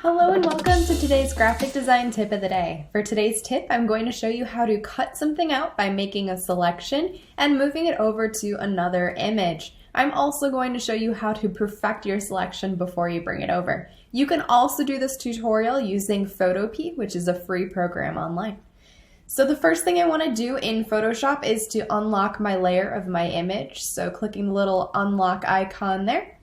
Hello and welcome to today's graphic design tip of the day. For today's tip, I'm going to show you how to cut something out by making a selection and moving it over to another image. I'm also going to show you how to perfect your selection before you bring it over. You can also do this tutorial using Photopea, which is a free program online. So the first thing I want to do in Photoshop is to unlock my layer of my image. So clicking the little unlock icon there.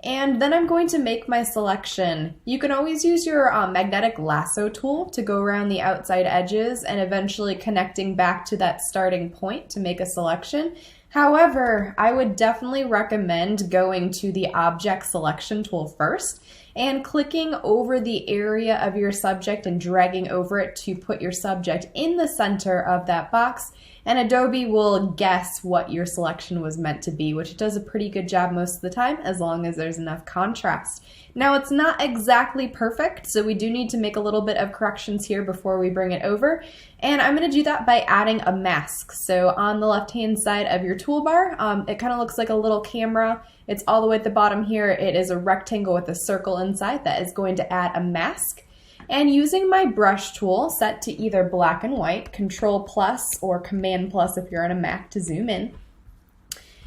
And then I'm going to make my selection. You can always use your magnetic lasso tool to go around the outside edges and eventually connecting back to that starting point to make a selection. However, I would definitely recommend going to the object selection tool first and clicking over the area of your subject and dragging over it to put your subject in the center of that box. And Adobe will guess what your selection was meant to be, which it does a pretty good job most of the time as long as there's enough contrast. Now it's not exactly perfect, so we do need to make a little bit of corrections here before we bring it over. And I'm going to do that by adding a mask. So on the left-hand side of your toolbar, it kind of looks like a little camera. It's all the way at the bottom here. It is a rectangle with a circle inside that is going to add a mask. And using my brush tool set to either black and white, Control plus or Command plus if you're on a Mac to zoom in.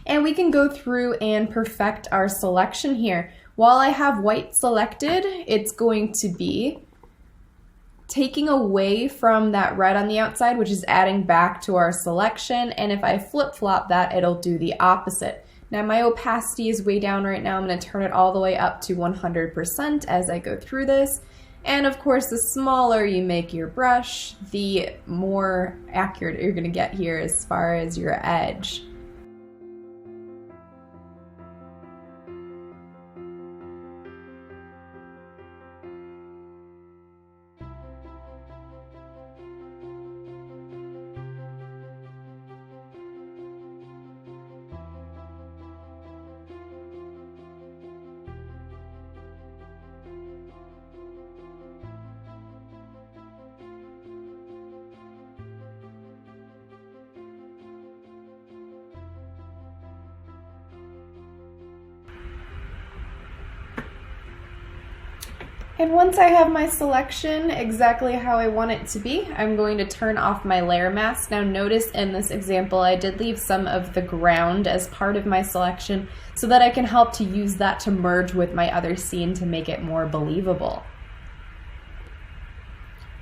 And we can go through and perfect our selection here. While I have white selected, it's going to be taking away from that red on the outside, which is adding back to our selection. And if I flip-flop that, it'll do the opposite. Now my opacity is way down right now. I'm going to turn it all the way up to 100% as I go through this. And of course, the smaller you make your brush, the more accurate you're going to get here as far as your edge. And once I have my selection exactly how I want it to be, I'm going to turn off my layer mask. Now notice in this example, I did leave some of the ground as part of my selection so that I can help to use that to merge with my other scene to make it more believable.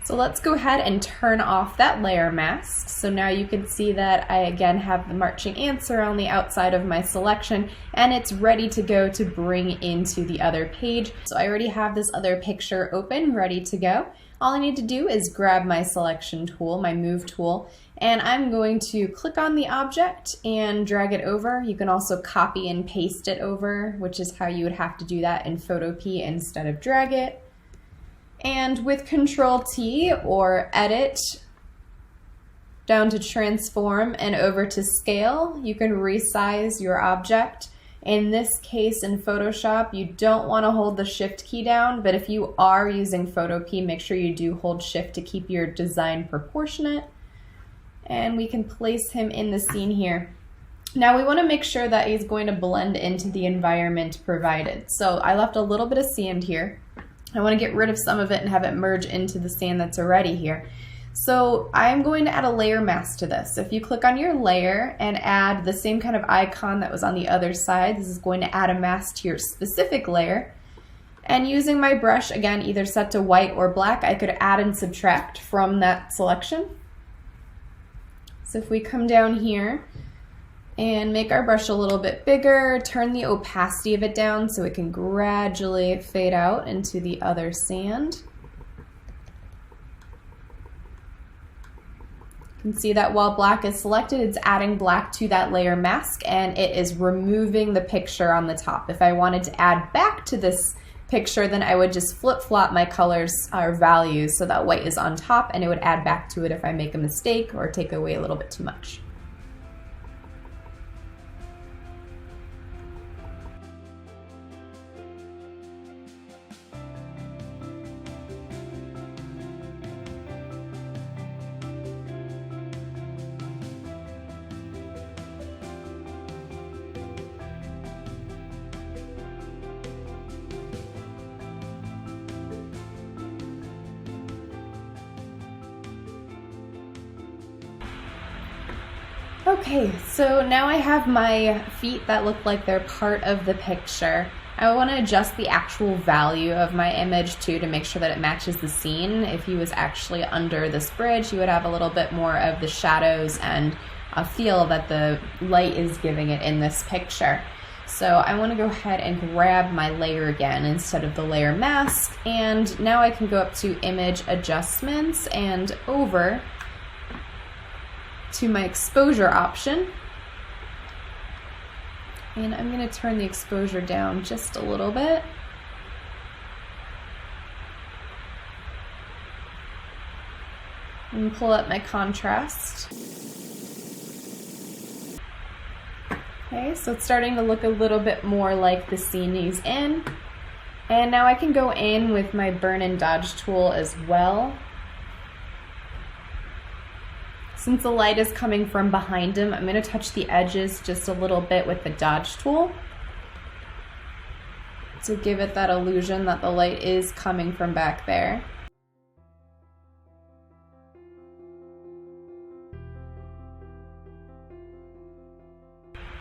So let's go ahead and turn off that layer mask. So now you can see that I again have the marching ants on the outside of my selection and it's ready to go to bring into the other page. So I already have this other picture open, ready to go. All I need to do is grab my selection tool, my move tool, and I'm going to click on the object and drag it over. You can also copy and paste it over, which is how you would have to do that in Photopea instead of drag it. And with Control T or Edit down to Transform and over to Scale, you can resize your object. In this case in Photoshop, you don't want to hold the Shift key down, but if you are using Photopea, make sure you do hold Shift to keep your design proportionate. And we can place him in the scene here. Now we want to make sure that he's going to blend into the environment provided. So I left a little bit of sand here. I want to get rid of some of it and have it merge into the sand that's already here. So I'm going to add a layer mask to this. So if you click on your layer and add the same kind of icon that was on the other side, this is going to add a mask to your specific layer. And using my brush, again, either set to white or black, I could add and subtract from that selection. So if we come down here and make our brush a little bit bigger, turn the opacity of it down so it can gradually fade out into the other sand. You can see that while black is selected, it's adding black to that layer mask and it is removing the picture on the top. If I wanted to add back to this picture, then I would just flip-flop my colors or values so that white is on top and it would add back to it if I make a mistake or take away a little bit too much. Okay, so now I have my feet that look like they're part of the picture. I want to adjust the actual value of my image too to make sure that it matches the scene. If he was actually under this bridge, he would have a little bit more of the shadows and a feel that the light is giving it in this picture. So I want to go ahead and grab my layer again instead of the layer mask, and now I can go up to image adjustments and over to my exposure option. And I'm going to turn the exposure down just a little bit. And pull up my contrast. Okay, so it's starting to look a little bit more like the scene he's in. And now I can go in with my burn and dodge tool as well. Since the light is coming from behind him, I'm going to touch the edges just a little bit with the dodge tool to give it that illusion that the light is coming from back there.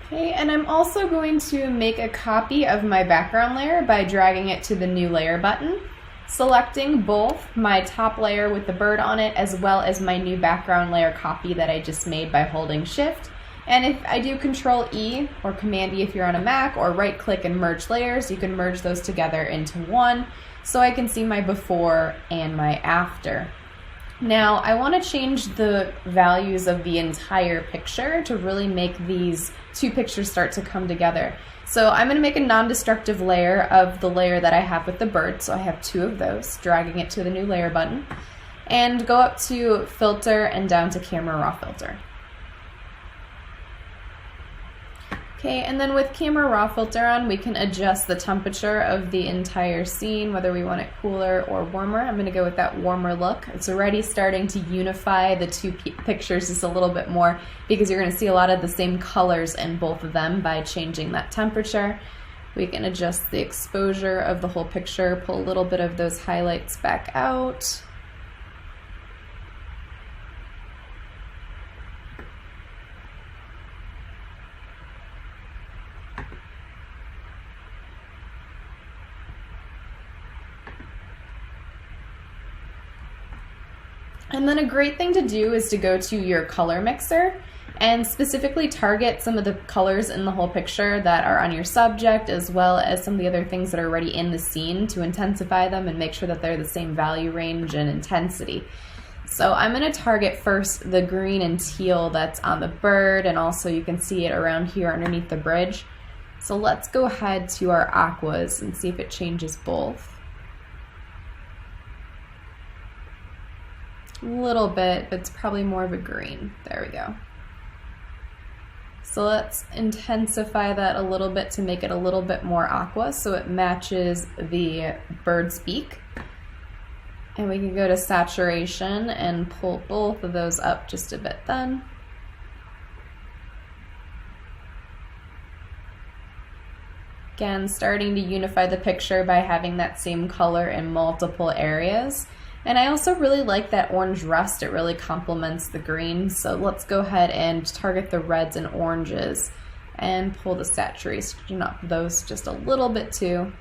Okay, and I'm also going to make a copy of my background layer by dragging it to the new layer button, selecting both my top layer with the bird on it as well as my new background layer copy that I just made by holding Shift. And if I do Control E or Command E if you're on a Mac, or right click and merge layers, you can merge those together into one so I can see my before and my after. Now I want to change the values of the entire picture to really make these two pictures start to come together. So I'm going to make a non-destructive layer of the layer that I have with the bird. So I have two of those, dragging it to the new layer button, and go up to filter and down to camera raw filter. Okay, and then with camera raw filter on, we can adjust the temperature of the entire scene, whether we want it cooler or warmer. I'm going to go with that warmer look. It's already starting to unify the two pictures just a little bit more because you're going to see a lot of the same colors in both of them by changing that temperature. We can adjust the exposure of the whole picture, pull a little bit of those highlights back out. And then a great thing to do is to go to your color mixer and specifically target some of the colors in the whole picture that are on your subject, as well as some of the other things that are already in the scene, to intensify them and make sure that they're the same value range and intensity. So I'm going to target first the green and teal that's on the bird, and also you can see it around here underneath the bridge. So let's go ahead to our aquas and see if it changes both. A little bit, but it's probably more of a green. There we go. So let's intensify that a little bit to make it a little bit more aqua so it matches the bird's beak. And we can go to saturation and pull both of those up just a bit then. Again, starting to unify the picture by having that same color in multiple areas. And I also really like that orange rust. It really complements the green. So let's go ahead and target the reds and oranges and pull the saturation up those just a little bit too.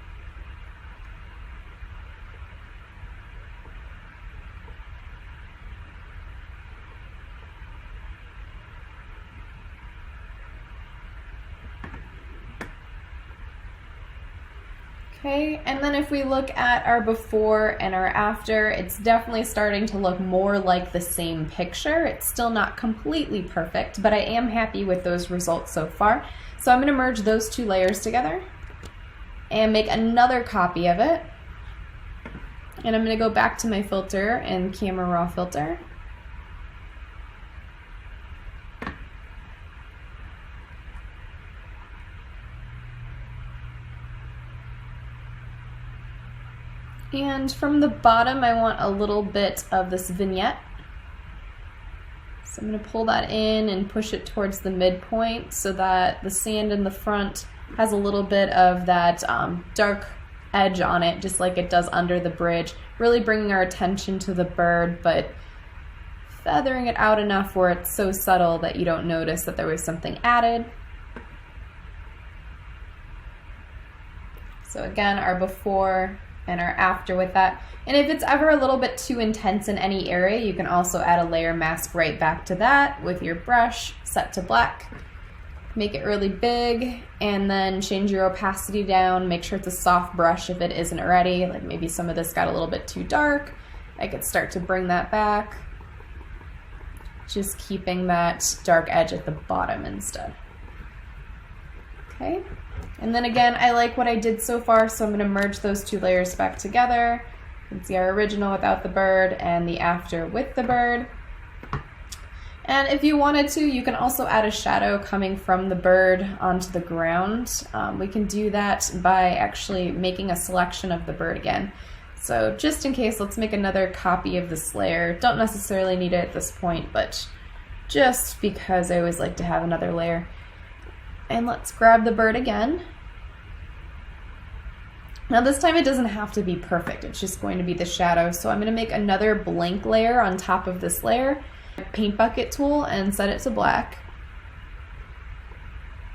Okay, and then if we look at our before and our after, it's definitely starting to look more like the same picture. It's still not completely perfect, but I am happy with those results so far. So I'm going to merge those two layers together and make another copy of it. And I'm going to go back to my filter and camera raw filter. And from the bottom, I want a little bit of this vignette. So I'm going to pull that in and push it towards the midpoint so that the sand in the front has a little bit of that dark edge on it, just like it does under the bridge. Really bringing our attention to the bird, but feathering it out enough where it's so subtle that you don't notice that there was something added. So again, our before and our after with that. And if it's ever a little bit too intense in any area, you can also add a layer mask right back to that with your brush set to black. Make it really big, and then change your opacity down. Make sure it's a soft brush if it isn't already. Like maybe some of this got a little bit too dark. I could start to bring that back. Just keeping that dark edge at the bottom instead. Okay, and then again, I like what I did so far, so I'm going to merge those two layers back together. You can see our original without the bird and the after with the bird. And if you wanted to, you can also add a shadow coming from the bird onto the ground. We can do that by actually making a selection of the bird again. So just in case, let's make another copy of this layer. Don't necessarily need it at this point, but just because I always like to have another layer. And let's grab the bird again. Now this time it doesn't have to be perfect, it's just going to be the shadow. So I'm going to make another blank layer on top of this layer. Paint bucket tool and set it to black.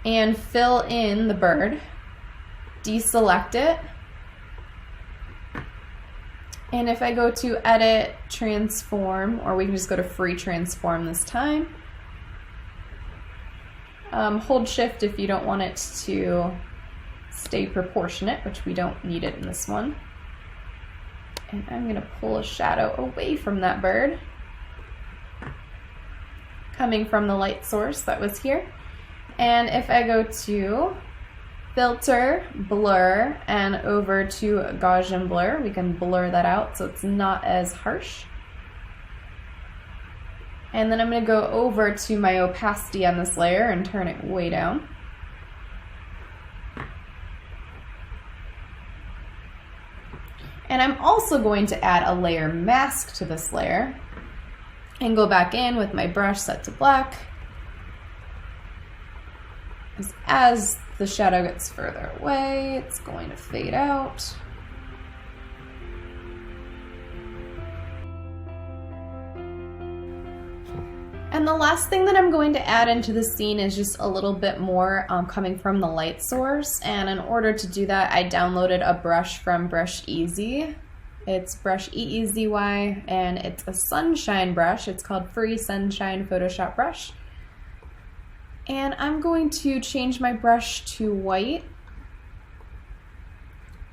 And fill in the bird. Deselect it. And if I go to edit, transform, or we can just go to free transform this time. Hold shift if you don't want it to stay proportionate, which we don't need it in this one. And I'm going to pull a shadow away from that bird, coming from the light source that was here. And if I go to filter, blur, and over to Gaussian blur, we can blur that out so it's not as harsh. And then I'm going to go over to my opacity on this layer and turn it way down. And I'm also going to add a layer mask to this layer and go back in with my brush set to black. As the shadow gets further away, it's going to fade out. And the last thing that I'm going to add into the scene is just a little bit more coming from the light source. And in order to do that, I downloaded a brush from Brush Easy. It's Brush EEZY, and it's a sunshine brush. It's called Free Sunshine Photoshop Brush. And I'm going to change my brush to white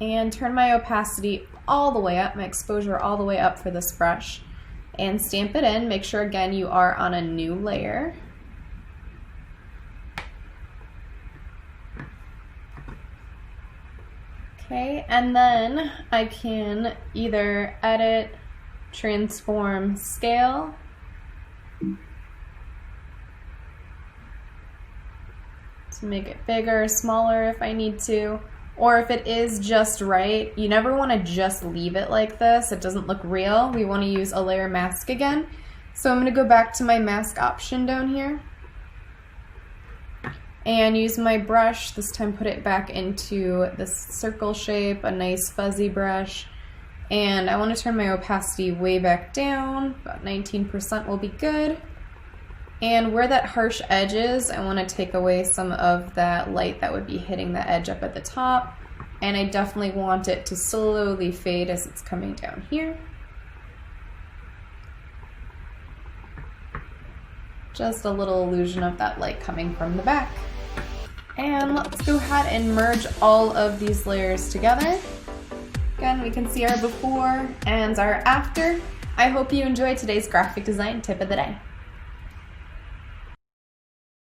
and turn my opacity all the way up, my exposure all the way up for this brush, and stamp it in. Make sure again you are on a new layer. Okay, and then I can either edit, transform, scale, to make it bigger, smaller if I need to, or if it is just right. You never want to just leave it like this. It doesn't look real. We want to use a layer mask again. So I'm going to go back to my mask option down here and use my brush, this time put it back into this circle shape, a nice fuzzy brush. And I want to turn my opacity way back down, about 19% will be good. And where that harsh edge is, I want to take away some of that light that would be hitting the edge up at the top. And I definitely want it to slowly fade as it's coming down here. Just a little illusion of that light coming from the back. And let's go ahead and merge all of these layers together. Again, we can see our before and our after. I hope you enjoyed today's graphic design tip of the day.